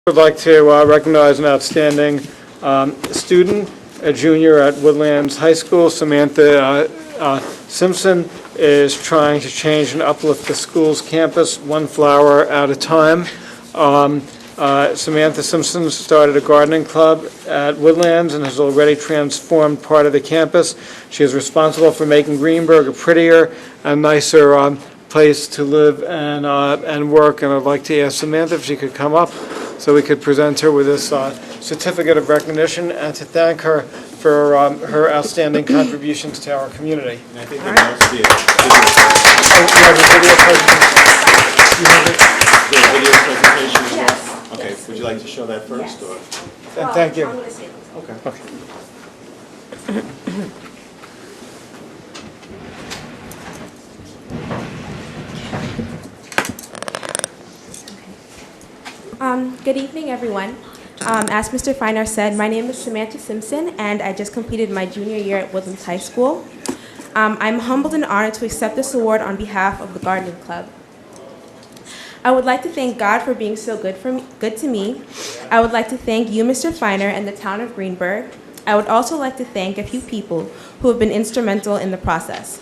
I'd like to recognize an outstanding student, a junior at Woodlands High School. Samantha Simpson is trying to change and uplift the school's campus one flower at a time. Samantha Simpson started a gardening club at Woodlands and has already transformed part of the campus. She is responsible for making Greenburgh a prettier and nicer place to live and work. And I'd like to ask Samantha if she could come up so we could present her with this certificate of recognition and to thank her for her outstanding contributions to our community. And I think there must be a video presentation as well? Yes. Okay, Yes. would you like to show that first? Yes. Or? Thank you. I'm going to say this. Okay. Good evening, everyone. As Mr. Feiner said, my name is Samantha Simpson, and I just completed my junior year at Woodlands High School. I'm humbled and honored to accept this award on behalf of the Gardening Club. I would like to thank God for being so good to me. I would like to thank you, Mr. Feiner, and the town of Greenburgh. I would also like to thank a few people who have been instrumental in the process.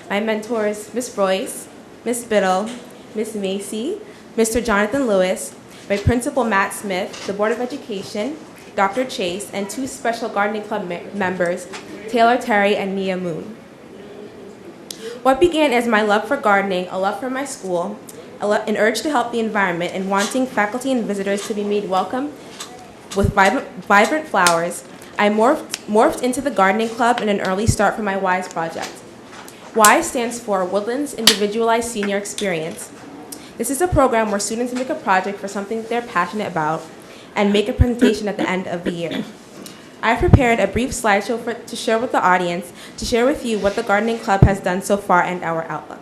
My mentors, Ms. Royce, Ms. Biddle, Ms. Macy, Mr. Jonathan Lewis, my principal, Matt Smith, the Board of Education, Dr. Chase, and two special gardening club members, Taylor Terry and Nia Moon. What began as my love for gardening, a love for my school, an urge to help the environment, and wanting faculty and visitors to be made welcome with vibrant flowers, I morphed into the gardening club in an early start for my WHS project. WHS stands for Woodlands Individualized Senior Experience. This is a program where students make a project for something that they're passionate about and make a presentation at the end of the year. I've prepared a brief slideshow to share with the audience, to share with you what the Gardening Club has done so far and our outlook.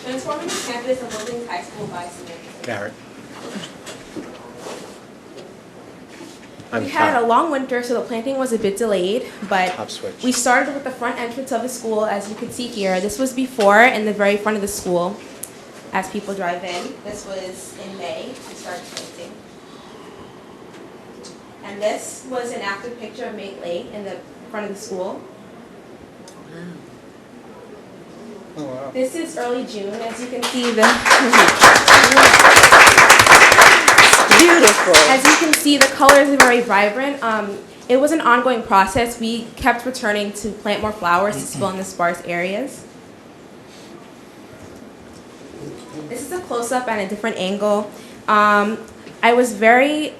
Transforming the campus of Woodlands High School by Samantha. Garrett. We had a long winter, so the planting was a bit delayed, but we started with the front entrance of the school, as you can see here. This was before, in the very front of the school, as people drive in. This was in May, we started planting. And this was an after picture of May Lake in the front of the school. Oh, wow. This is early June, as you can see Beautiful. As you can see, the colors are very vibrant. It was an ongoing process. We kept returning to plant more flowers to fill in the sparse areas. This is a close-up and a different angle. I was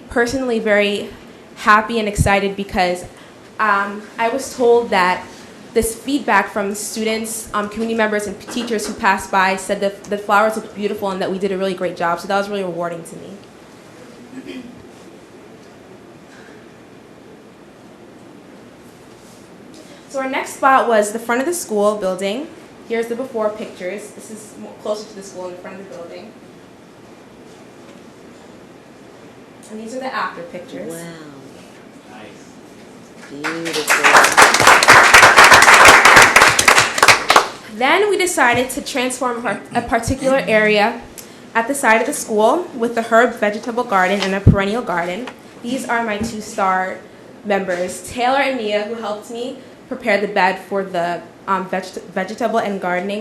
personally very happy and excited because I was told that this feedback from students, community members, and teachers who passed by said that the flowers looked beautiful and that we did a really great job. So that was really rewarding to me. So our next spot was the front of the school building. Here's the before pictures. This is closer to the school in the front of the building. And these are the after pictures. Wow. Nice. Beautiful. Then we decided to transform a particular area at the side of the school with the herb vegetable garden and a perennial garden. These are my two star members, Taylor and Nia, who helped me prepare the bed for the vegetable and herb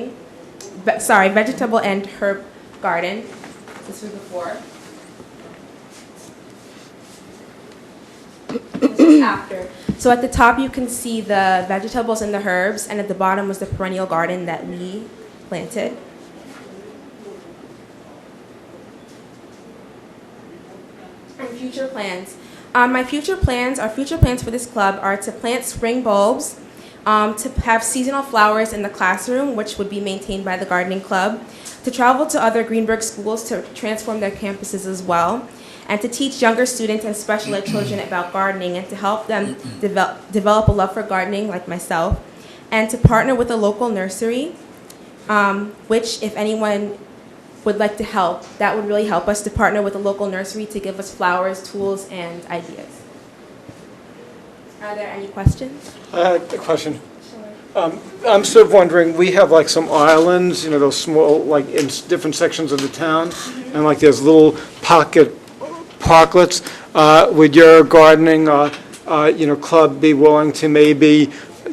garden. This was before. This was after. So at the top you can see the vegetables and the herbs, and at the bottom was the perennial garden that we planted. And future plans. Our future plans for this club are to plant spring bulbs, to have seasonal flowers in the classroom, which would be maintained by the gardening club, to travel to other Greenburgh schools to transform their campuses as well, and to teach younger students and special ed children about gardening and to help them develop a love for gardening like myself, and to partner with a local nursery, which if anyone would like to help, that would really help us to partner with a local nursery to give us flowers, tools, and ideas. Are there any questions? A question. Sure. I'm sort of wondering, we have like some islands, you know, those small, like in different sections of the town, and like there's little pocket parklets. Would your gardening, you know, club be willing to maybe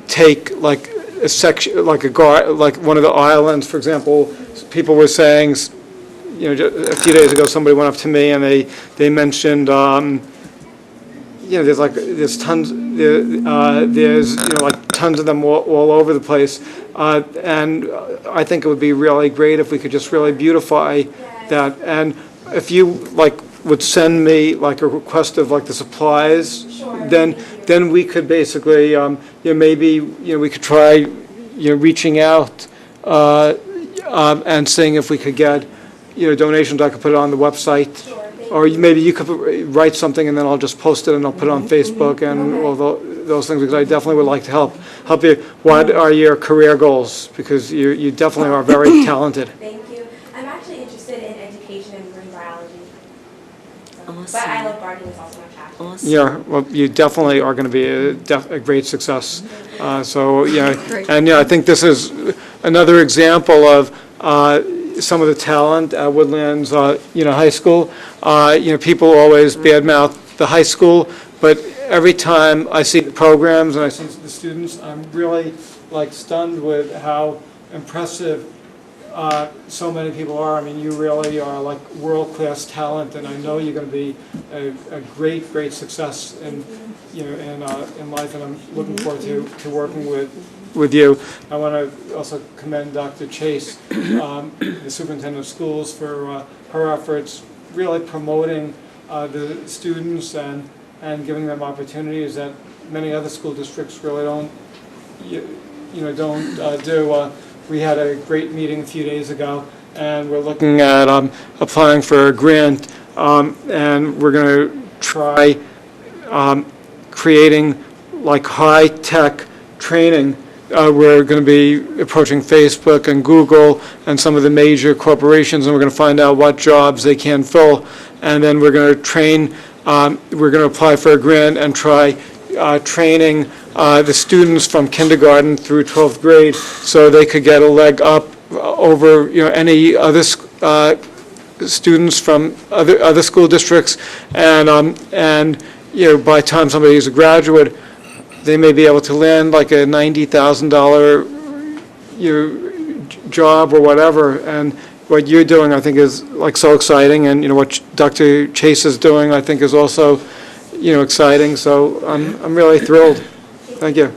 take like a section, like like one of the islands, for example? People were saying, you know, a few days ago, somebody went up to me and they mentioned, you know, there's tons, there's, you know, like tons of them all over the place. And I think it would be really great if we could just really beautify that. And if you like would send me like a request of like the supplies, then we could basically, you know, maybe, you know, we could try, you know, reaching out and seeing if we could get, you know, donations. I could put it on the website. Or maybe you could write something and then I'll just post it and I'll put it on Facebook and all those things, because I definitely would like to help you. What are your career goals? Because you definitely are very talented. Thank you. I'm actually interested in education and marine biology. Awesome. But I love gardening, is also my passion. Awesome. Yeah, well, you definitely are going to be a great success. So, yeah, and yeah, I think this is another example of some of the talent at Woodlands, you know, high school. You know, people always badmouth the high school, but every time I see the programs and I see the students, I'm really like stunned with how impressive so many people are. I mean, you really are like world-class talent, and I know you're going to be a great success in, you know, in life, and I'm looking forward to working with you. I want to also commend Dr. Chase, the superintendent of schools, for her efforts really promoting the students and giving them opportunities that many other school districts really don't, don't do. We had a great meeting a few days ago, and we're looking at applying for a grant, and we're going to try creating like high-tech training. We're going to be approaching Facebook and Google and some of the major corporations, and we're going to find out what jobs they can fill. And then we're going to train, we're going to apply for a grant and try training the students from kindergarten through 12th grade so they could get a leg up over, you know, any other students from other school districts. And you know, by the time somebody is a graduate, they may be able to land like a $90,000 job or whatever. And what you're doing, I think, is like so exciting. And you know what Dr. Chase is doing, I think, is also, you know, exciting. So I'm really thrilled. Thank you.